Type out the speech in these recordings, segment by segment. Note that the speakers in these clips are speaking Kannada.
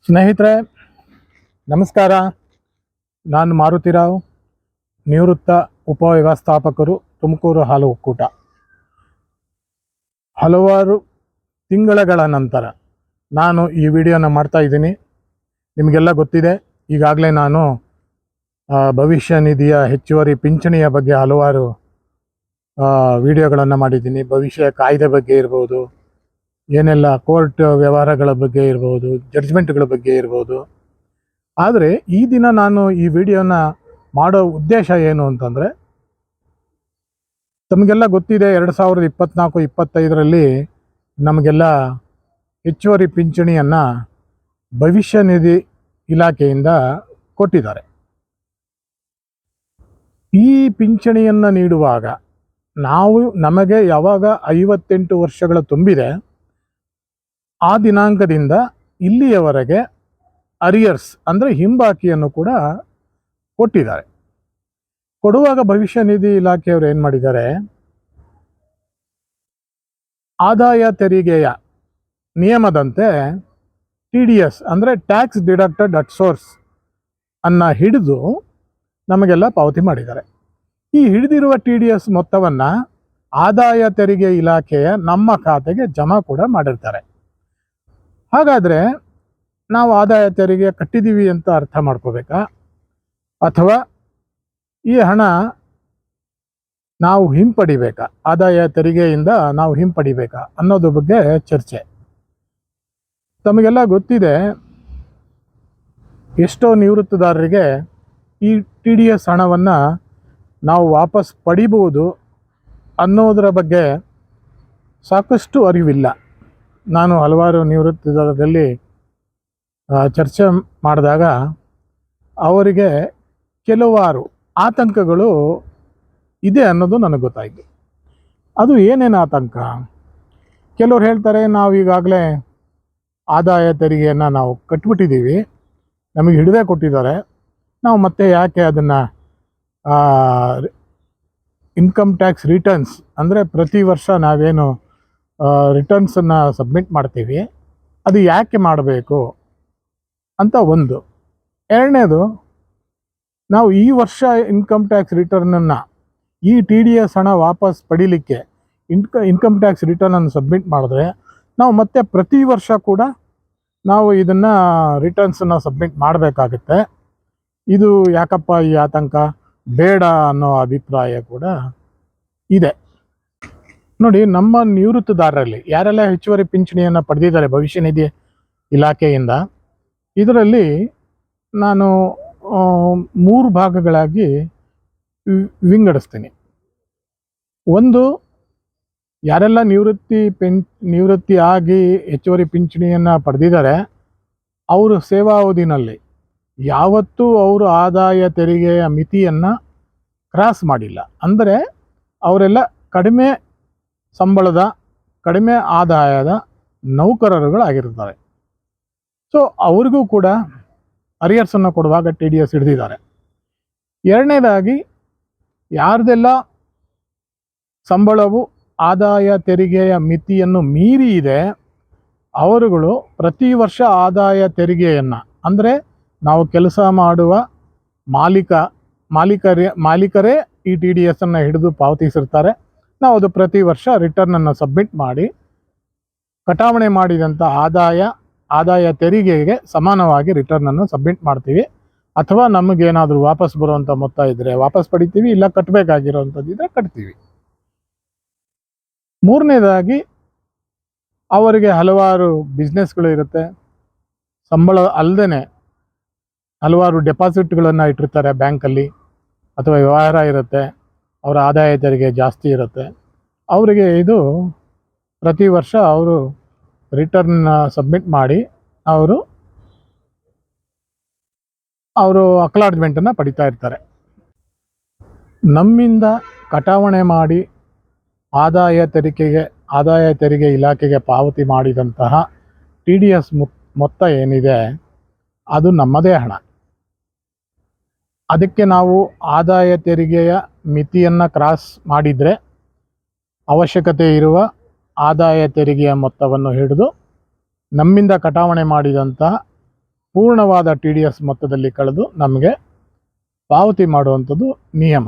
ಸ್ನೇಹಿತರೆ ನಮಸ್ಕಾರ. ನಾನು ಮಾರುತಿರಾವ್, ನಿವೃತ್ತ ಉಪವ್ಯವಸ್ಥಾಪಕರು, ತುಮಕೂರು ಹಾಲು ಒಕ್ಕೂಟ. ಹಲವಾರು ತಿಂಗಳ ನಂತರ ನಾನು ಈ ವಿಡಿಯೋನ ಮಾಡ್ತಾ ಇದ್ದೀನಿ. ನಿಮಗೆಲ್ಲ ಗೊತ್ತಿದೆ, ಈಗಾಗಲೇ ನಾನು ಭವಿಷ್ಯ ನಿಧಿಯ ಹೆಚ್ಚುವರಿ ಪಿಂಚಣಿಯ ಬಗ್ಗೆ ಹಲವಾರು ವಿಡಿಯೋಗಳನ್ನು ಮಾಡಿದ್ದೀನಿ. ಭವಿಷ್ಯ ಕಾಯ್ದೆ ಬಗ್ಗೆ ಇರ್ಬೋದು, ಏನೆಲ್ಲ ಕೋರ್ಟ್ ವ್ಯವಹಾರಗಳ ಬಗ್ಗೆ ಇರ್ಬೋದು, ಜಡ್ಜ್ಮೆಂಟ್ಗಳ ಬಗ್ಗೆ ಇರ್ಬೋದು. ಆದರೆ ಈ ದಿನ ನಾನು ಈ ವಿಡಿಯೋನ ಮಾಡೋ ಉದ್ದೇಶ ಏನು ಅಂತಂದರೆ, ತಮಗೆಲ್ಲ ಗೊತ್ತಿದೆ 2024-25ರಲ್ಲಿ ನಮಗೆಲ್ಲ ಹೆಚ್ಚುವರಿ ಪಿಂಚಣಿಯನ್ನು ಭವಿಷ್ಯ ನಿಧಿ ಇಲಾಖೆಯಿಂದ ಕೊಟ್ಟಿದ್ದಾರೆ. ಈ ಪಿಂಚಣಿಯನ್ನು ನೀಡುವಾಗ ನಮಗೆ ಯಾವಾಗ 58 ವರ್ಷಗಳ ತುಂಬಿದೆ ಆ ದಿನಾಂಕದಿಂದ ಇಲ್ಲಿಯವರೆಗೆ ಅರಿಯರ್ಸ್ ಅಂದರೆ ಹಿಂಬಾಕಿಯನ್ನು ಕೂಡ ಕೊಟ್ಟಿದ್ದಾರೆ. ಕೊಡುವಾಗ ಭವಿಷ್ಯ ನಿಧಿ ಇಲಾಖೆಯವರು ಏನು ಮಾಡಿದ್ದಾರೆ, ಆದಾಯ ತೆರಿಗೆಯ ನಿಯಮದಂತೆ TDS ಅಂದರೆ ಟ್ಯಾಕ್ಸ್ ಡಿಡಕ್ಟೆಡ್ ಅಟ್ ಸೋರ್ಸ್ ಅನ್ನು ಹಿಡಿದು ನಮಗೆಲ್ಲ ಪಾವತಿ ಮಾಡಿದ್ದಾರೆ. ಈ ಹಿಡಿದಿರುವ TDS ಮೊತ್ತವನ್ನು ಆದಾಯ ತೆರಿಗೆ ಇಲಾಖೆಯ ನಮ್ಮ ಖಾತೆಗೆ ಜಮಾ ಕೂಡ ಮಾಡಿರ್ತಾರೆ. ಹಾಗಾದರೆ ನಾವು ಆದಾಯ ತೆರಿಗೆ ಕಟ್ಟಿದ್ದೀವಿ ಅಂತ ಅರ್ಥ ಮಾಡ್ಕೋಬೇಕಾ, ಅಥವಾ ಈ ಹಣ ನಾವು ಹಿಂಪಡಿಬೇಕಾ, ಆದಾಯ ತೆರಿಗೆಯಿಂದ ನಾವು ಹಿಂಪಡಿಬೇಕಾ ಅನ್ನೋದ್ರ ಬಗ್ಗೆ ಚರ್ಚೆ. ತಮಗೆಲ್ಲ ಗೊತ್ತಿದೆ, ಎಷ್ಟೋ ನಿವೃತ್ತದಾರರಿಗೆ ಈ TDS ಹಣವನ್ನು ನಾವು ವಾಪಸ್ ಪಡಿಬೋದು ಅನ್ನೋದರ ಬಗ್ಗೆ ಸಾಕಷ್ಟು ಅರಿವಿಲ್ಲ. ನಾನು ಹಲವಾರು ನಿವೃತ್ತದಾರರಲ್ಲಿ ಚರ್ಚೆ ಮಾಡಿದಾಗ ಅವರಿಗೆ ಕೆಲವಾರು ಆತಂಕಗಳು ಇದೆ ಅನ್ನೋದು ನನಗೆ ಗೊತ್ತಾಯಿತು. ಅದು ಏನೇನು ಆತಂಕ? ಕೆಲವ್ರು ಹೇಳ್ತಾರೆ, ನಾವು ಈಗಾಗಲೇ ಆದಾಯ ತೆರಿಗೆಯನ್ನು ನಾವು ಕಟ್ಬಿಟ್ಟಿದ್ದೀವಿ, ನಮಗೆ ಹಿಡಿದೇ ಕೊಟ್ಟಿದ್ದಾರೆ, ನಾವು ಮತ್ತೆ ಯಾಕೆ ಅದನ್ನು ಇನ್ಕಮ್ ಟ್ಯಾಕ್ಸ್ ರಿಟರ್ನ್ಸ್ ಅಂದರೆ ಪ್ರತಿ ವರ್ಷ ನಾವೇನು ರಿಟರ್ನ್ಸನ್ನು ಸಬ್ಮಿಟ್ ಮಾಡ್ತೀವಿ ಅದು ಯಾಕೆ ಮಾಡಬೇಕು ಅಂತ ಒಂದು. ಎರಡನೇದು, ನಾವು ಈ ವರ್ಷ ಇನ್ಕಮ್ ಟ್ಯಾಕ್ಸ್ ರಿಟರ್ನನ್ನು ಈ TDS ಹಣ ವಾಪಸ್ ಪಡೀಲಿಕ್ಕೆ ಇನ್ಕಮ್ ಟ್ಯಾಕ್ಸ್ ರಿಟರ್ನನ್ನು ಸಬ್ಮಿಟ್ ಮಾಡಿದ್ರೆ ನಾವು ಮತ್ತೆ ಪ್ರತಿ ವರ್ಷ ಕೂಡ ನಾವು ಇದನ್ನು ರಿಟರ್ನ್ಸನ್ನು ಸಬ್ಮಿಟ್ ಮಾಡಬೇಕಾಗುತ್ತೆ. ಇದು ಯಾಕಪ್ಪ ಈ ಆತಂಕ? ಬೇಡ ಅನ್ನೋ ಅಭಿಪ್ರಾಯ ಕೂಡ ಇದೆ. ನೋಡಿ, ನಮ್ಮ ನಿವೃತ್ತದಾರರಲ್ಲಿ ಯಾರೆಲ್ಲ ಹೆಚ್ಚುವರಿ ಪಿಂಚಣಿಯನ್ನು ಪಡೆದಿದ್ದಾರೆ ಭವಿಷ್ಯ ನಿಧಿ ಇಲಾಖೆಯಿಂದ, ಇದರಲ್ಲಿ ನಾನು 3 ಭಾಗಗಳಾಗಿ ವಿಂಗಡಿಸ್ತೀನಿ. ಒಂದು, ಯಾರೆಲ್ಲ ನಿವೃತ್ತಿ ಆಗಿ ಹೆಚ್ಚುವರಿ ಪಿಂಚಣಿಯನ್ನು ಪಡೆದಿದ್ದಾರೆ ಅವರು ಸೇವಾವಧಿನಲ್ಲಿ ಯಾವತ್ತೂ ಅವರು ಆದಾಯ ತೆರಿಗೆಯ ಮಿತಿಯನ್ನು ಕ್ರಾಸ್ ಮಾಡಿಲ್ಲ. ಅಂದರೆ ಅವರೆಲ್ಲ ಕಡಿಮೆ ಸಂಬಳದ, ಕಡಿಮೆ ಆದಾಯದ ನೌಕರರುಗಳಾಗಿರ್ತಾರೆ. ಸೊ ಅವ್ರಿಗೂ ಕೂಡ ಅರಿಯರ್ಸನ್ನು ಕೊಡುವಾಗ TDS ಹಿಡಿದಿದ್ದಾರೆ. ಎರಡನೇದಾಗಿ, ಯಾರ್ದೆಲ್ಲ ಸಂಬಳವು ಆದಾಯ ತೆರಿಗೆಯ ಮಿತಿಯನ್ನು ಮೀರಿ ಇದೆ ಅವರುಗಳು ಪ್ರತಿ ವರ್ಷ ಆದಾಯ ತೆರಿಗೆಯನ್ನು, ಅಂದರೆ ನಾವು ಕೆಲಸ ಮಾಡುವ ಮಾಲೀಕರೇ ಈ TDS ಅನ್ನು ಹಿಡಿದು ಪಾವತಿಸಿರ್ತಾರೆ. ನಾವು ಅದು ಪ್ರತಿ ವರ್ಷ ರಿಟರ್ನನ್ನು ಸಬ್ಮಿಟ್ ಮಾಡಿ ಕಟಾವಣೆ ಮಾಡಿದಂಥ ಆದಾಯ ತೆರಿಗೆಗೆ ಸಮಾನವಾಗಿ ರಿಟರ್ನನ್ನು ಸಬ್ಮಿಟ್ ಮಾಡ್ತೀವಿ. ಅಥವಾ ನಮಗೇನಾದರೂ ವಾಪಸ್ ಬರುವಂಥ ಮೊತ್ತ ಇದ್ದರೆ ವಾಪಸ್ ಪಡಿತೀವಿ, ಇಲ್ಲ ಕಟ್ಟಬೇಕಾಗಿರೋವಂಥದ್ದಿದ್ರೆ ಕಟ್ತೀವಿ. ಮೂರನೇದಾಗಿ, ಅವರಿಗೆ ಹಲವಾರು ಬಿಸ್ನೆಸ್ಗಳು ಇರುತ್ತೆ, ಸಂಬಳ ಅಲ್ಲದೆ ಹಲವಾರು ಡೆಪಾಸಿಟ್ಗಳನ್ನು ಇಟ್ಟಿರ್ತಾರೆ ಬ್ಯಾಂಕಲ್ಲಿ, ಅಥವಾ ವ್ಯವಹಾರ ಇರುತ್ತೆ, ಅವರ ಆದಾಯ ತೆರಿಗೆ ಜಾಸ್ತಿ ಇರುತ್ತೆ. ಅವರಿಗೆ ಇದು ಪ್ರತಿ ವರ್ಷ ಅವರು ರಿಟರ್ನ್ ಸಬ್ಮಿಟ್ ಮಾಡಿ ಅವರು ಅಕ್ಲಾಡ್ಜ್ಮೆಂಟನ್ನು ಪಡಿತಾ ಇರ್ತಾರೆ. ನಮ್ಮಿಂದ ಕಟಾವಣೆ ಮಾಡಿ ಆದಾಯ ತೆರಿಗೆ ಇಲಾಖೆಗೆ ಪಾವತಿ ಮಾಡಿದಂತಹ TDS ಮೊತ್ತ ಏನಿದೆ ಅದು ನಮ್ಮದೇ ಹಣ. ಅದಕ್ಕೆ ನಾವು ಆದಾಯ ತೆರಿಗೆಯ ಮಿತಿಯನ್ನು ಕ್ರಾಸ್ ಮಾಡಿದರೆ ಅವಶ್ಯಕತೆ ಇರುವ ಆದಾಯ ತೆರಿಗೆಯ ಮೊತ್ತವನ್ನು ಹಿಡಿದು ನಮ್ಮಿಂದ ಕಟಾವಣೆ ಮಾಡಿದಂತಹ ಪೂರ್ಣವಾದ TDS ಮೊತ್ತದಲ್ಲಿ ಕಳೆದು ನಮಗೆ ಪಾವತಿ ಮಾಡುವಂಥದ್ದು ನಿಯಮ.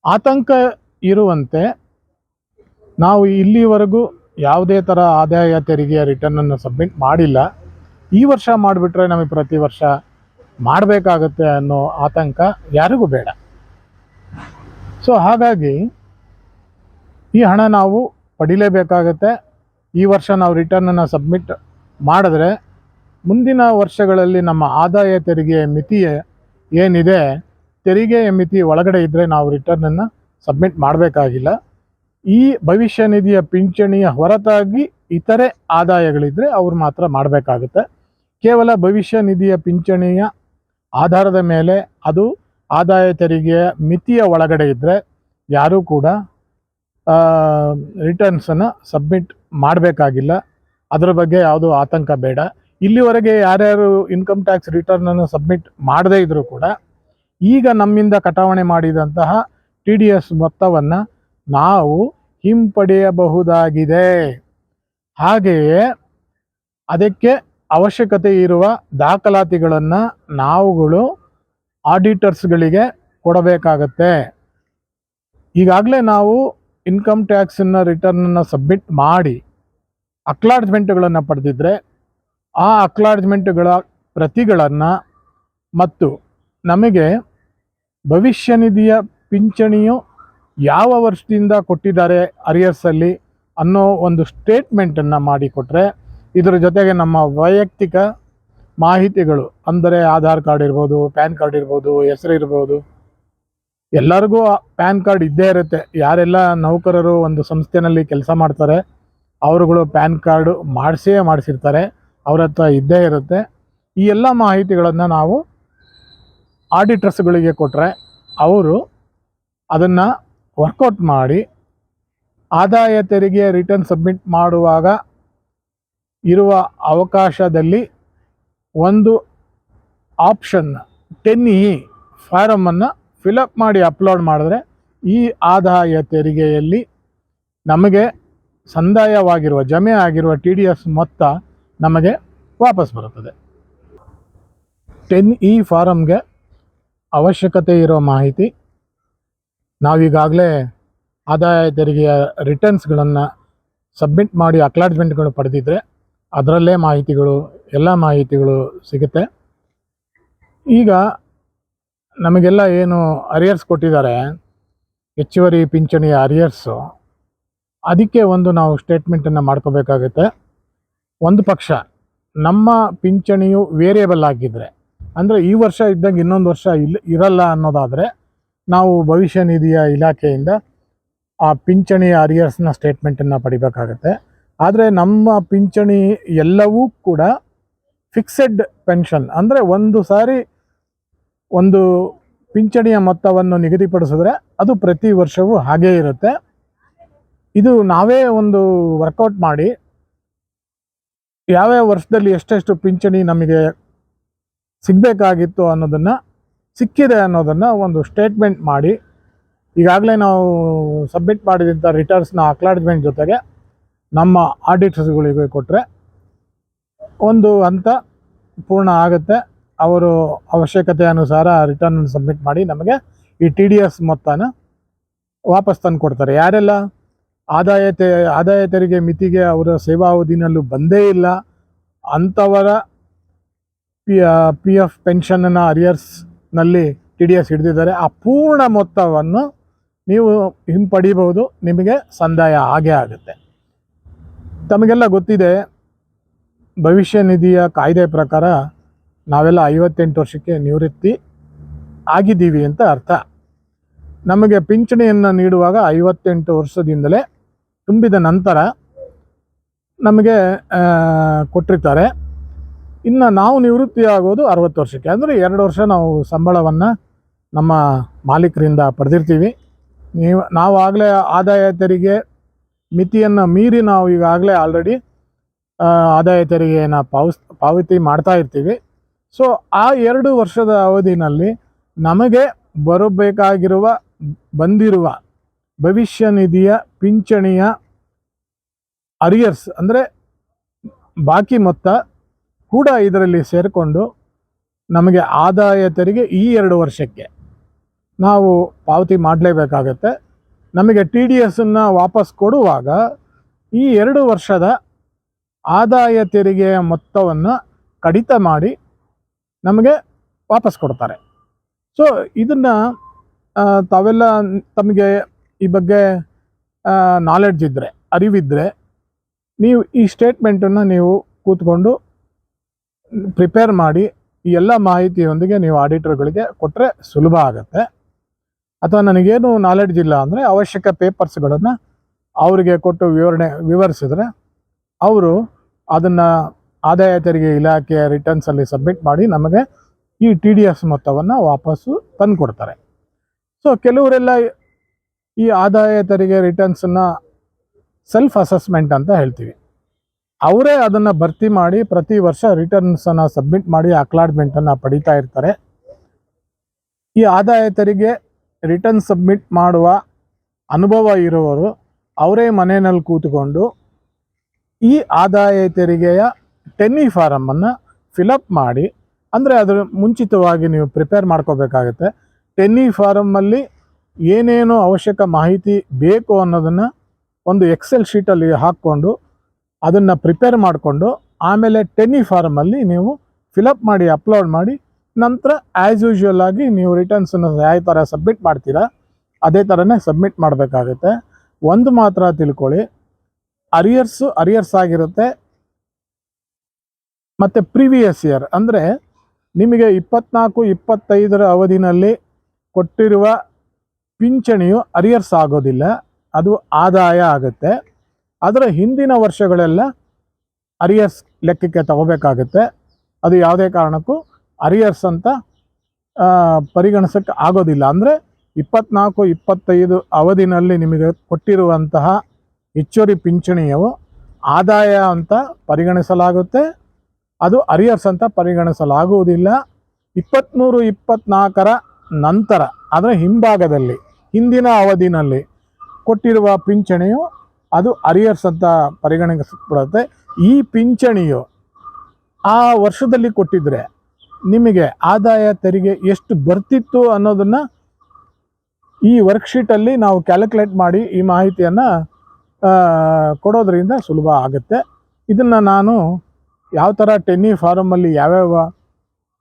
ಆತಂಕ ಇರುವಂತೆ ನಾವು ಇಲ್ಲಿವರೆಗೂ ಯಾವುದೇ ಥರ ಆದಾಯ ತೆರಿಗೆಯ ರಿಟರ್ನನ್ನು ಸಬ್ಮಿಟ್ ಮಾಡಿಲ್ಲ, ಈ ವರ್ಷ ಮಾಡಿಬಿಟ್ರೆ ನಮಗೆ ಪ್ರತಿ ವರ್ಷ ಮಾಡಬೇಕಾಗತ್ತೆ ಅನ್ನೋ ಆತಂಕ ಯಾರಿಗೂ ಬೇಡ. ಸೊ ಹಾಗಾಗಿ ಈ ಹಣ ನಾವು ಪಡಿಲೇಬೇಕಾಗತ್ತೆ. ಈ ವರ್ಷ ನಾವು ರಿಟರ್ನನ್ನು ಸಬ್ಮಿಟ್ ಮಾಡಿದ್ರೆ ಮುಂದಿನ ವರ್ಷಗಳಲ್ಲಿ ನಮ್ಮ ಆದಾಯ ತೆರಿಗೆಯ ಮಿತಿ ಏನಿದೆ, ತೆರಿಗೆಯ ಮಿತಿ ಒಳಗಡೆ ಇದ್ದರೆ ನಾವು ರಿಟರ್ನನ್ನು ಸಬ್ಮಿಟ್ ಮಾಡಬೇಕಾಗಿಲ್ಲ. ಈ ಭವಿಷ್ಯ ನಿಧಿಯ ಪಿಂಚಣಿಯ ಹೊರತಾಗಿ ಇತರೆ ಆದಾಯಗಳಿದ್ದರೆ ಅವ್ರು ಮಾತ್ರ ಮಾಡಬೇಕಾಗುತ್ತೆ. ಕೇವಲ ಭವಿಷ್ಯ ನಿಧಿಯ ಪಿಂಚಣಿಯ ಆಧಾರದ ಮೇಲೆ ಅದು ಆದಾಯ ತೆರಿಗೆಯ ಮಿತಿಯ ಒಳಗಡೆ ಇದ್ದರೆ ಯಾರೂ ಕೂಡ ರಿಟರ್ನ್ಸನ್ನು ಸಬ್ಮಿಟ್ ಮಾಡಬೇಕಾಗಿಲ್ಲ. ಅದರ ಬಗ್ಗೆ ಯಾವುದೂ ಆತಂಕ ಬೇಡ. ಇಲ್ಲಿವರೆಗೆ ಯಾರ್ಯಾರು ಇನ್ಕಮ್ ಟ್ಯಾಕ್ಸ್ ರಿಟರ್ನನ್ನು ಸಬ್ಮಿಟ್ ಮಾಡದೇ ಇದ್ದರೂ ಕೂಡ ಈಗ ನಮ್ಮಿಂದ ಕಟಾವಣೆ ಮಾಡಿದಂತಹ TDS ಮೊತ್ತವನ್ನು ನಾವು ಹಿಂಪಡೆಯಬಹುದಾಗಿದೆ. ಹಾಗೆಯೇ ಅದಕ್ಕೆ ಅವಶ್ಯಕತೆ ಇರುವ ದಾಖಲಾತಿಗಳನ್ನು ನಾವುಗಳು ಆಡಿಟರ್ಸ್ಗಳಿಗೆ ಕೊಡಬೇಕಾಗತ್ತೆ. ಈಗಾಗಲೇ ನಾವು ಇನ್ಕಮ್ ಟ್ಯಾಕ್ಸನ್ನು ರಿಟರ್ನನ್ನು ಸಬ್ಮಿಟ್ ಮಾಡಿ ಅಕ್ಲಾಡ್ಜ್ಮೆಂಟ್ಗಳನ್ನು ಪಡೆದಿದ್ದರೆ ಆ ಅಕ್ಲಾಡ್ಜ್ಮೆಂಟ್ಗಳ ಪ್ರತಿಗಳನ್ನು ಮತ್ತು ನಮಗೆ ಭವಿಷ್ಯ ನಿಧಿಯ ಪಿಂಚಣಿಯು ಯಾವ ವರ್ಷದಿಂದ ಕೊಟ್ಟಿದ್ದಾರೆ ಅರಿಯರ್ಸಲ್ಲಿ ಅನ್ನೋ ಒಂದು ಸ್ಟೇಟ್ಮೆಂಟನ್ನು ಮಾಡಿಕೊಟ್ರೆ, ಇದರ ಜೊತೆಗೆ ನಮ್ಮ ವೈಯಕ್ತಿಕ ಮಾಹಿತಿಗಳು ಅಂದರೆ ಆಧಾರ್ ಕಾರ್ಡ್ ಇರ್ಬೋದು, ಪ್ಯಾನ್ ಕಾರ್ಡ್ ಇರ್ಬೋದು, ಹೆಸರು ಇರ್ಬೋದು, ಎಲ್ಲರಿಗೂ ಪ್ಯಾನ್ ಕಾರ್ಡ್ ಇದ್ದೇ ಇರುತ್ತೆ. ಯಾರೆಲ್ಲ ನೌಕರರು ಒಂದು ಸಂಸ್ಥೆಯಲ್ಲಿ ಕೆಲಸ ಮಾಡ್ತಾರೆ ಅವರುಗಳು ಪ್ಯಾನ್ ಕಾರ್ಡು ಮಾಡಿಸಿರ್ತಾರೆ, ಅವ್ರ ಹತ್ರ ಇದ್ದೇ ಇರುತ್ತೆ. ಈ ಎಲ್ಲ ಮಾಹಿತಿಗಳನ್ನು ನಾವು ಆಡಿಟರ್ಸ್ಗಳಿಗೆ ಕೊಟ್ಟರೆ ಅವರು ಅದನ್ನು ವರ್ಕೌಟ್ ಮಾಡಿ ಆದಾಯ ತೆರಿಗೆ ರಿಟರ್ನ್ ಸಬ್ಮಿಟ್ ಮಾಡುವಾಗ ಇರುವ ಅವಕಾಶದಲ್ಲಿ ಒಂದು ಆಪ್ಷನ್ 10E ಫಾರಮನ್ನು ಫಿಲಪ್ ಮಾಡಿ ಅಪ್ಲೋಡ್ ಮಾಡಿದ್ರೆ ಈ ಆದಾಯ ತೆರಿಗೆಯಲ್ಲಿ ನಮಗೆ ಸಂದಾಯವಾಗಿರುವ ಜಮೆ ಆಗಿರುವ TDS ಮೊತ್ತ ನಮಗೆ ವಾಪಸ್ ಬರುತ್ತದೆ. 10E ಫಾರಮ್ಗೆ ಅವಶ್ಯಕತೆ ಇರೋ ಮಾಹಿತಿ ನಾವೀಗಾಗಲೇ ಆದಾಯ ತೆರಿಗೆಯ ರಿಟರ್ನ್ಸ್ಗಳನ್ನು ಸಬ್ಮಿಟ್ ಮಾಡಿ ಅಕ್ಲಾಡ್ಜ್ಮೆಂಟ್ಗಳು ಪಡೆದಿದ್ದರೆ ಅದರಲ್ಲೇ ಮಾಹಿತಿಗಳು ಎಲ್ಲ ಮಾಹಿತಿಗಳು ಸಿಗುತ್ತೆ. ಈಗ ನಮಗೆಲ್ಲ ಏನು ಅರಿಯರ್ಸ್ ಕೊಟ್ಟಿದ್ದಾರೆ, ಹೆಚ್ಚುವರಿ ಪಿಂಚಣಿಯ ಅರಿಯರ್ಸು, ಅದಕ್ಕೆ ಒಂದು ನಾವು ಸ್ಟೇಟ್ಮೆಂಟನ್ನು ಮಾಡ್ಕೋಬೇಕಾಗುತ್ತೆ. ಒಂದು ಪಕ್ಷ ನಮ್ಮ ಪಿಂಚಣಿಯು ವೇರಿಯಬಲ್ ಆಗಿದ್ದರೆ, ಅಂದರೆ ಈ ವರ್ಷ ಇದ್ದಂಗೆ ಇನ್ನೊಂದು ವರ್ಷ ಇರಲ್ಲ ಅನ್ನೋದಾದರೆ ನಾವು ಭವಿಷ್ಯ ನಿಧಿಯ ಇಲಾಖೆಯಿಂದ ಆ ಪಿಂಚಣಿಯ ಅರಿಯರ್ಸ್ನ ಸ್ಟೇಟ್ಮೆಂಟನ್ನು ಪಡಿಬೇಕಾಗತ್ತೆ. ಆದರೆ ನಮ್ಮ ಪಿಂಚಣಿ ಎಲ್ಲವೂ ಕೂಡ ಫಿಕ್ಸೆಡ್ ಪೆನ್ಷನ್, ಅಂದರೆ ಒಂದು ಸಾರಿ ಒಂದು ಪಿಂಚಣಿಯ ಮೊತ್ತವನ್ನು ನಿಗದಿಪಡಿಸಿದ್ರೆ ಅದು ಪ್ರತಿ ವರ್ಷವೂ ಹಾಗೇ ಇರುತ್ತೆ. ಇದು ನಾವೇ ಒಂದು ವರ್ಕೌಟ್ ಮಾಡಿ ಯಾವ್ಯಾವ ವರ್ಷದಲ್ಲಿ ಎಷ್ಟೆಷ್ಟು ಪಿಂಚಣಿ ನಮಗೆ ಸಿಗಬೇಕಾಗಿತ್ತು ಅನ್ನೋದನ್ನು, ಸಿಕ್ಕಿದೆ ಅನ್ನೋದನ್ನು ಒಂದು ಸ್ಟೇಟ್ಮೆಂಟ್ ಮಾಡಿ ಈಗಾಗಲೇ ನಾವು ಸಬ್ಮಿಟ್ ಮಾಡಿದಂಥ ರಿಟರ್ನ್ಸ್ನ ಅಕ್ಲಾಡ್ಜ್ಮೆಂಟ್ ಜೊತೆಗೆ ನಮ್ಮ ಆಡಿಟರ್ಸ್ಗಳಿಗೆ ಕೊಟ್ಟರೆ ಒಂದು ಹಂತ ಪೂರ್ಣ ಆಗುತ್ತೆ. ಅವರು ಅವಶ್ಯಕತೆ ಅನುಸಾರ ರಿಟರ್ನ್ ಸಬ್ಮಿಟ್ ಮಾಡಿ ನಮಗೆ ಈ TDS ಮೊತ್ತನ ವಾಪಸ್ ತಂದು ಕೊಡ್ತಾರೆ. ಯಾರೆಲ್ಲ ಆದಾಯ ತೆರಿಗೆ ಮಿತಿಗೆ ಅವರ ಸೇವಾವಧಿನಲ್ಲೂ ಬಂದೇ ಇಲ್ಲ ಅಂಥವರ PF ಪೆನ್ಷನ್ನ ಅರಿಯರ್ಸ್ನಲ್ಲಿ TDS ಹಿಡಿದಿದ್ದಾರೆ, ಆ ಪೂರ್ಣ ಮೊತ್ತವನ್ನು ನೀವು ಹಿಂಪಡಿಬಹುದು, ನಿಮಗೆ ಸಂದಾಯ ಆಗೇ ಆಗುತ್ತೆ. ತಮಗೆಲ್ಲ ಗೊತ್ತಿದೆ, ಭವಿಷ್ಯ ನಿಧಿಯ ಕಾಯ್ದೆ ಪ್ರಕಾರ ನಾವೆಲ್ಲ 58 ವರ್ಷಕ್ಕೆ ನಿವೃತ್ತಿ ಆಗಿದ್ದೀವಿ ಅಂತ ಅರ್ಥ. ನಮಗೆ ಪಿಂಚಣಿಯನ್ನು ನೀಡುವಾಗ 58 ವರ್ಷದಿಂದಲೇ ತುಂಬಿದ ನಂತರ ನಮಗೆ ಕೊಟ್ಟಿರ್ತಾರೆ. ಇನ್ನು ನಾವು ನಿವೃತ್ತಿ ಆಗೋದು 60 ವರ್ಷಕ್ಕೆ, ಅಂದರೆ 2 ವರ್ಷ ನಾವು ಸಂಬಳವನ್ನು ನಮ್ಮ ಮಾಲೀಕರಿಂದ ಪಡೆದಿರ್ತೀವಿ. ನಾವು ಆಗಲೇ ಆದಾಯ ತೆರಿಗೆ ಮಿತಿಯನ್ನು ಮೀರಿ ನಾವು ಈಗಾಗಲೇ ಆಲ್ರೆಡಿ ಆದಾಯ ತೆರಿಗೆಯನ್ನು ಪಾವತಿ ಮಾಡ್ತಾ ಇರ್ತೀವಿ. ಸೊ ಆ 2 ವರ್ಷದ ಅವಧಿನಲ್ಲಿ ನಮಗೆ ಬಂದಿರುವ ಭವಿಷ್ಯ ನಿಧಿಯ ಪಿಂಚಣಿಯ ಅರಿಯರ್ಸ್ ಅಂದರೆ ಬಾಕಿ ಮೊತ್ತ ಕೂಡ ಇದರಲ್ಲಿ ಸೇರಿಕೊಂಡು ನಮಗೆ ಆದಾಯ ತೆರಿಗೆ ಈ 2 ವರ್ಷಕ್ಕೆ ನಾವು ಪಾವತಿ ಮಾಡಲೇಬೇಕಾಗತ್ತೆ. ನಮಗೆ TDS ವಾಪಸ್ ಕೊಡುವಾಗ ಈ 2 ವರ್ಷದ ಆದಾಯ ತೆರಿಗೆಯ ಮೊತ್ತವನ್ನು ಕಡಿತ ಮಾಡಿ ನಮಗೆ ವಾಪಸ್ ಕೊಡ್ತಾರೆ. ಸೊ ಇದನ್ನು ತಾವೆಲ್ಲ ತಮಗೆ ಈ ಬಗ್ಗೆ ನಾಲೆಡ್ಜ್ ಇದ್ದರೆ, ಅರಿವಿದ್ದರೆ, ನೀವು ಈ ಸ್ಟೇಟ್ಮೆಂಟನ್ನು ನೀವು ಕೂತ್ಕೊಂಡು ಪ್ರಿಪೇರ್ ಮಾಡಿ ಈ ಎಲ್ಲ ಮಾಹಿತಿಯೊಂದಿಗೆ ನೀವು ಆಡಿಟರ್ಗಳಿಗೆ ಕೊಟ್ಟರೆ ಸುಲಭ ಆಗುತ್ತೆ. ಅಥವಾ ನನಗೇನು ನಾಲೆಡ್ಜ್ ಇಲ್ಲ ಅಂದರೆ ಅವಶ್ಯಕ ಪೇಪರ್ಸ್ಗಳನ್ನು ಅವರಿಗೆ ಕೊಟ್ಟು ವಿವರಿಸಿದ್ರೆ ಅವರು ಅದನ್ನು ಆದಾಯ ತೆರಿಗೆ ಇಲಾಖೆಯ ರಿಟರ್ನ್ಸಲ್ಲಿ ಸಬ್ಮಿಟ್ ಮಾಡಿ ನಮಗೆ ಈ TDS ಮೊತ್ತವನ್ನು ವಾಪಸ್ಸು ತಂದು ಕೊಡ್ತಾರೆ. ಸೊ ಕೆಲವರೆಲ್ಲ ಈ ಆದಾಯ ತೆರಿಗೆ ರಿಟರ್ನ್ಸನ್ನು ಸೆಲ್ಫ್ ಅಸೆಸ್ಮೆಂಟ್ ಅಂತ ಹೇಳ್ತೀವಿ. ಅವರೇ ಅದನ್ನು ಭರ್ತಿ ಮಾಡಿ ಪ್ರತಿ ವರ್ಷ ರಿಟರ್ನ್ಸನ್ನು ಸಬ್ಮಿಟ್ ಮಾಡಿ ಅಕ್ಲಾಡ್ಮೆಂಟನ್ನು ಪಡೀತಾ ಇರ್ತಾರೆ. ಈ ಆದಾಯ ತೆರಿಗೆ ರಿಟರ್ನ್ ಸಬ್ಮಿಟ್ ಮಾಡುವ ಅನುಭವ ಇರುವವರು ಅವರೇ ಮನೆಯಲ್ಲಿ ಕೂತ್ಕೊಂಡು ಈ ಆದಾಯ ತೆರಿಗೆಯ 10E ಫಾರಮನ್ನು ಫಿಲಪ್ ಮಾಡಿ, ಅಂದರೆ ಅದರ ಮುಂಚಿತವಾಗಿ ನೀವು ಪ್ರಿಪೇರ್ ಮಾಡ್ಕೋಬೇಕಾಗತ್ತೆ. 10E ಫಾರಮಲ್ಲಿ ಏನೇನು ಅವಶ್ಯಕ ಮಾಹಿತಿ ಬೇಕು ಅನ್ನೋದನ್ನು ಒಂದು ಎಕ್ಸೆಲ್ ಶೀಟಲ್ಲಿ ಹಾಕ್ಕೊಂಡು ಅದನ್ನು ಪ್ರಿಪೇರ್ ಮಾಡಿಕೊಂಡು ಆಮೇಲೆ 10E ಫಾರಮಲ್ಲಿ ನೀವು ಫಿಲಪ್ ಮಾಡಿ ಅಪ್ಲೋಡ್ ಮಾಡಿ ನಂತರ ಆ್ಯಸ್ ಯೂಶ್ವಲ್ ಆಗಿ ನೀವು ರಿಟರ್ನ್ಸನ್ನು ಯಾವ ಥರ ಸಬ್ಮಿಟ್ ಮಾಡ್ತೀರಾ ಅದೇ ಥರನೇ ಸಬ್ಮಿಟ್ ಮಾಡಬೇಕಾಗುತ್ತೆ. ಒಂದು ಮಾತ್ರ ತಿಳ್ಕೊಳ್ಳಿ, ಅರಿಯರ್ಸ್ ಆಗಿರುತ್ತೆ. ಮತ್ತು ಪ್ರಿವಿಯಸ್ ಇಯರ್ ಅಂದರೆ ನಿಮಗೆ 24-25 ಅವಧಿನಲ್ಲಿ ಕೊಟ್ಟಿರುವ ಪಿಂಚಣಿಯು ಅರಿಯರ್ಸ್ ಆಗೋದಿಲ್ಲ, ಅದು ಆದಾಯ ಆಗುತ್ತೆ. ಅದರ ಹಿಂದಿನ ವರ್ಷಗಳೆಲ್ಲ ಅರಿಯರ್ಸ್ ಲೆಕ್ಕಕ್ಕೆ ತಗೋಬೇಕಾಗುತ್ತೆ. ಅದು ಯಾವುದೇ ಕಾರಣಕ್ಕೂ ಅರಿಯರ್ಸ್ ಅಂತ ಪರಿಗಣಿಸೋಕ್ಕೆ ಆಗೋದಿಲ್ಲ. ಅಂದರೆ 24-25 ಅವಧಿನಲ್ಲಿ ನಿಮಗೆ ಕೊಟ್ಟಿರುವಂತಹ ಹೆಚ್ಚುವರಿ ಪಿಂಚಣಿಯು ಆದಾಯ ಅಂತ ಪರಿಗಣಿಸಲಾಗುತ್ತೆ, ಅದು ಅರಿಯರ್ಸ್ ಅಂತ ಪರಿಗಣಿಸಲಾಗುವುದಿಲ್ಲ. 23-24 ನಂತರ ಅದರ ಹಿಂಭಾಗದಲ್ಲಿ ಹಿಂದಿನ ಅವಧಿನಲ್ಲಿ ಕೊಟ್ಟಿರುವ ಪಿಂಚಣಿಯು ಅದು ಅರಿಯರ್ಸ್ ಅಂತ ಪರಿಗಣಿಸಲ್ಪಡುತ್ತೆ. ಈ ಪಿಂಚಣಿಯು ಆ ವರ್ಷದಲ್ಲಿ ಕೊಟ್ಟಿದ್ರೆ ನಿಮಗೆ ಆದಾಯ ತೆರಿಗೆ ಎಷ್ಟು ಬರ್ತಿತ್ತು ಅನ್ನೋದನ್ನು ಈ ವರ್ಕ್ಶೀಟಲ್ಲಿ ನಾವು ಕ್ಯಾಲ್ಕುಲೇಟ್ ಮಾಡಿ ಈ ಮಾಹಿತಿಯನ್ನು ಕೊಡೋದ್ರಿಂದ ಸುಲಭ ಆಗುತ್ತೆ. ಇದನ್ನು ನಾನು ಯಾವ ಥರ 10E ಫಾರಮಲ್ಲಿ ಯಾವ್ಯಾವ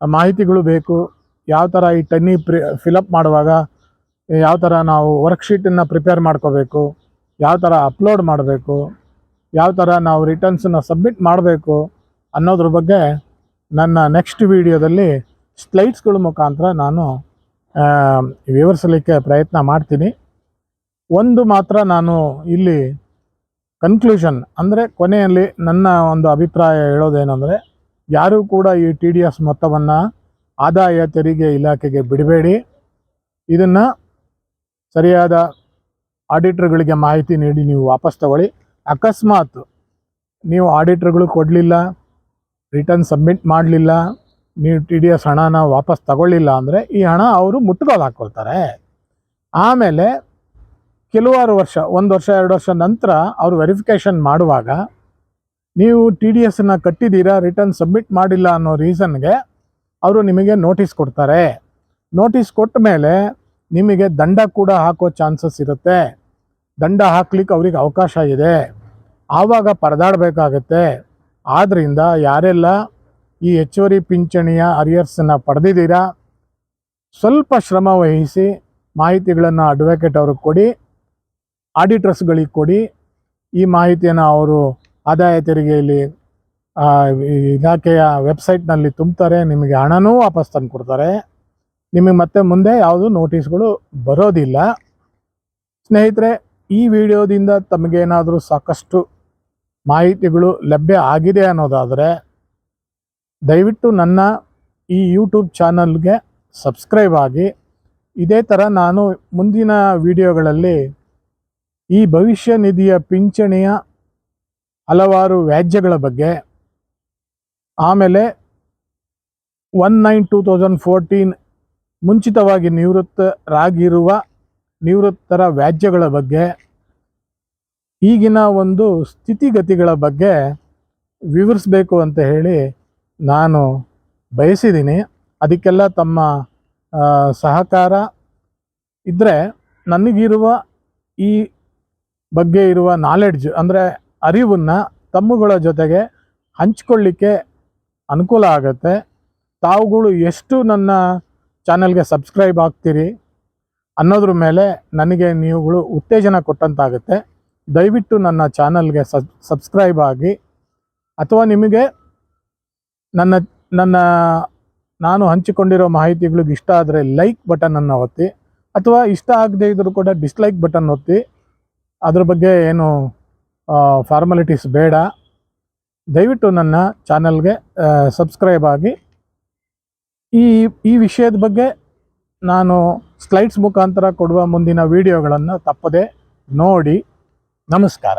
ಮಾಹಿತಿಗಳು ಬೇಕು, ಯಾವ ಥರ ಈ 10E ಫಿಲಪ್ ಮಾಡುವಾಗ ಯಾವ ಥರ ನಾವು ವರ್ಕ್ಶೀಟನ್ನು ಪ್ರಿಪೇರ್ ಮಾಡ್ಕೋಬೇಕು, ಯಾವ ಥರ ಅಪ್ಲೋಡ್ ಮಾಡಬೇಕು, ಯಾವ ಥರ ನಾವು ರಿಟರ್ನ್ಸನ್ನು ಸಬ್ಮಿಟ್ ಮಾಡಬೇಕು ಅನ್ನೋದ್ರ ಬಗ್ಗೆ ನನ್ನ ನೆಕ್ಸ್ಟ್ ವಿಡಿಯೋದಲ್ಲಿ ಸ್ಲೈಡ್ಸ್ಗಳ ಮುಖಾಂತರ ನಾನು ವಿವರಿಸಲಿಕ್ಕೆ ಪ್ರಯತ್ನ ಮಾಡ್ತೀನಿ. ಒಂದು ಮಾತ್ರ ನಾನು ಇಲ್ಲಿ ಕನ್ಕ್ಲೂಷನ್ ಅಂದರೆ ಕೊನೆಯಲ್ಲಿ ನನ್ನ ಒಂದು ಅಭಿಪ್ರಾಯ ಹೇಳೋದೇನೆಂದರೆ, ಯಾರೂ ಕೂಡ ಈ TDS ಮೊತ್ತವನ್ನು ಆದಾಯ ತೆರಿಗೆ ಇಲಾಖೆಗೆ ಬಿಡಬೇಡಿ. ಇದನ್ನು ಸರಿಯಾದ ಆಡಿಟರ್ಗಳಿಗೆ ಮಾಹಿತಿ ನೀಡಿ ನೀವು ವಾಪಸ್ ತಗೊಳ್ಳಿ. ಅಕಸ್ಮಾತ್ ನೀವು ಆಡಿಟರ್ಗಳು ಕೊಡಲಿಲ್ಲ, ರಿಟರ್ನ್ ಸಬ್ಮಿಟ್ ಮಾಡಲಿಲ್ಲ, ನೀವು TDS ಹಣನ ವಾಪಸ್ ತಗೊಳ್ಳಿಲ್ಲ ಅಂದರೆ ಈ ಹಣ ಅವರು ಮುಟ್ಟುಗೋಲು ಹಾಕ್ಕೊಳ್ತಾರೆ. ಆಮೇಲೆ ಕೆಲವಾರು ವರ್ಷ, 1 ವರ್ಷ 2 ವರ್ಷ ನಂತರ ಅವರು ವೆರಿಫಿಕೇಷನ್ ಮಾಡುವಾಗ ನೀವು TDSನ ಕಟ್ಟಿದ್ದೀರಾ, ರಿಟರ್ನ್ ಸಬ್ಮಿಟ್ ಮಾಡಿಲ್ಲ ಅನ್ನೋ ರೀಸನ್ಗೆ ಅವರು ನಿಮಗೆ ನೋಟಿಸ್ ಕೊಡ್ತಾರೆ. ನೋಟಿಸ್ ಕೊಟ್ಟ ಮೇಲೆ ನಿಮಗೆ ದಂಡ ಕೂಡ ಹಾಕೋ ಚಾನ್ಸಸ್ ಇರುತ್ತೆ. ದಂಡ ಹಾಕ್ಲಿಕ್ಕೆ ಅವ್ರಿಗೆ ಅವಕಾಶ ಇದೆ, ಆವಾಗ ಪರದಾಡಬೇಕಾಗತ್ತೆ. ಆದ್ದರಿಂದ ಯಾರೆಲ್ಲ ಈ ಹೆಚ್ಚುವರಿ ಪಿಂಚಣಿಯ ಅರಿಯರ್ಸನ್ನು ಪಡೆದಿದ್ದೀರಾ, ಸ್ವಲ್ಪ ಶ್ರಮ ವಹಿಸಿ ಮಾಹಿತಿಗಳನ್ನು ಅಡ್ವೊಕೇಟ್ ಅವ್ರಿಗೆ ಕೊಡಿ, ಆಡಿಟರ್ಸ್ಗಳಿಗೆ ಕೊಡಿ. ಈ ಮಾಹಿತಿಯನ್ನು ಅವರು ಆದಾಯ ತೆರಿಗೆಯಲ್ಲಿ ಇಲಾಖೆಯ ವೆಬ್ಸೈಟ್ನಲ್ಲಿ ತುಂಬ್ತಾರೆ, ನಿಮಗೆ ಹಣನೂ ವಾಪಸ್ ತಂದು ಕೊಡ್ತಾರೆ. ನಿಮಗೆ ಮತ್ತೆ ಮುಂದೆ ಯಾವುದು ನೋಟಿಸ್ಗಳು ಬರೋದಿಲ್ಲ. ಸ್ನೇಹಿತರೆ, ಈ ವಿಡಿಯೋದಿಂದ ತಮಗೇನಾದರೂ ಸಾಕಷ್ಟು ಮಾಹಿತಿಗಳು ಲಭ್ಯ ಆಗಿದೆ ಅನ್ನೋದಾದರೆ ದಯವಿಟ್ಟು ನನ್ನ ಈ ಯೂಟ್ಯೂಬ್ ಚಾನಲ್ಗೆ ಸಬ್ಸ್ಕ್ರೈಬ್ ಆಗಿ. ಇದೇ ಥರ ನಾನು ಮುಂದಿನ ವಿಡಿಯೋಗಳಲ್ಲಿ ಈ ಭವಿಷ್ಯ ನಿಧಿಯ ಪಿಂಚಣಿಯ ಹಲವಾರು ವ್ಯಾಜ್ಯಗಳ ಬಗ್ಗೆ, ಆಮೇಲೆ 19/2014 ಮುಂಚಿತವಾಗಿ ನಿವೃತ್ತರಾಗಿರುವ ನಿವೃತ್ತರ ವ್ಯಾಜ್ಯಗಳ ಬಗ್ಗೆ, ಈಗಿನ ಒಂದು ಸ್ಥಿತಿಗತಿಗಳ ಬಗ್ಗೆ ವಿವರಿಸಬೇಕು ಅಂತ ಹೇಳಿ ನಾನು ಬಯಸಿದ್ದೀನಿ. ಅದಕ್ಕೆಲ್ಲ ತಮ್ಮ ಸಹಕಾರ ಇದ್ದರೆ ನನಗಿರುವ ಈ ಬಗ್ಗೆ ಇರುವ ನಾಲೆಡ್ಜ್ ಅಂದರೆ ಅರಿವನ್ನು ತಮ್ಮಗಳ ಜೊತೆಗೆ ಹಂಚ್ಕೊಳ್ಳಿಕ್ಕೆ ಅನುಕೂಲ ಆಗುತ್ತೆ. ತಾವುಗಳು ಎಷ್ಟು ನನ್ನ ಚಾನಲ್ಗೆ ಸಬ್ಸ್ಕ್ರೈಬ್ ಆಗ್ತೀರಿ ಅನ್ನೋದ್ರ ಮೇಲೆ ನನಗೆ ನೀವುಗಳು ಉತ್ತೇಜನ ಕೊಟ್ಟಂತಾಗುತ್ತೆ. ದಯವಿಟ್ಟು ನನ್ನ ಚಾನಲ್ಗೆ ಸಬ್ಸ್ಕ್ರೈಬ್ ಆಗಿ, ಅಥವಾ ನಿಮಗೆ ನನ್ನ ನನ್ನ ನಾನು ಹಂಚಿಕೊಂಡಿರೋ ಮಾಹಿತಿಗಳಿಗೆ ಇಷ್ಟ ಆದರೆ ಲೈಕ್ ಬಟನನ್ನು ಒತ್ತಿ, ಅಥವಾ ಇಷ್ಟ ಆಗದೇ ಇದ್ದರೂ ಕೂಡ ಡಿಸ್ಲೈಕ್ ಬಟನ್ ಒತ್ತಿ. ಅದ್ರ ಬಗ್ಗೆ ಏನು ಫಾರ್ಮಾಲಿಟೀಸ್ ಬೇಡ. ದಯವಿಟ್ಟು ನನ್ನ ಚಾನಲ್ಗೆ ಸಬ್ಸ್ಕ್ರೈಬ್ ಆಗಿ. ಈ ವಿಷಯದ ಬಗ್ಗೆ ನಾನು ಸ್ಲೈಡ್ಸ್ ಮುಖಾಂತರ ಕೊಡುವ ಮುಂದಿನ ವಿಡಿಯೋಗಳನ್ನು ತಪ್ಪದೆ ನೋಡಿ. ನಮಸ್ಕಾರ.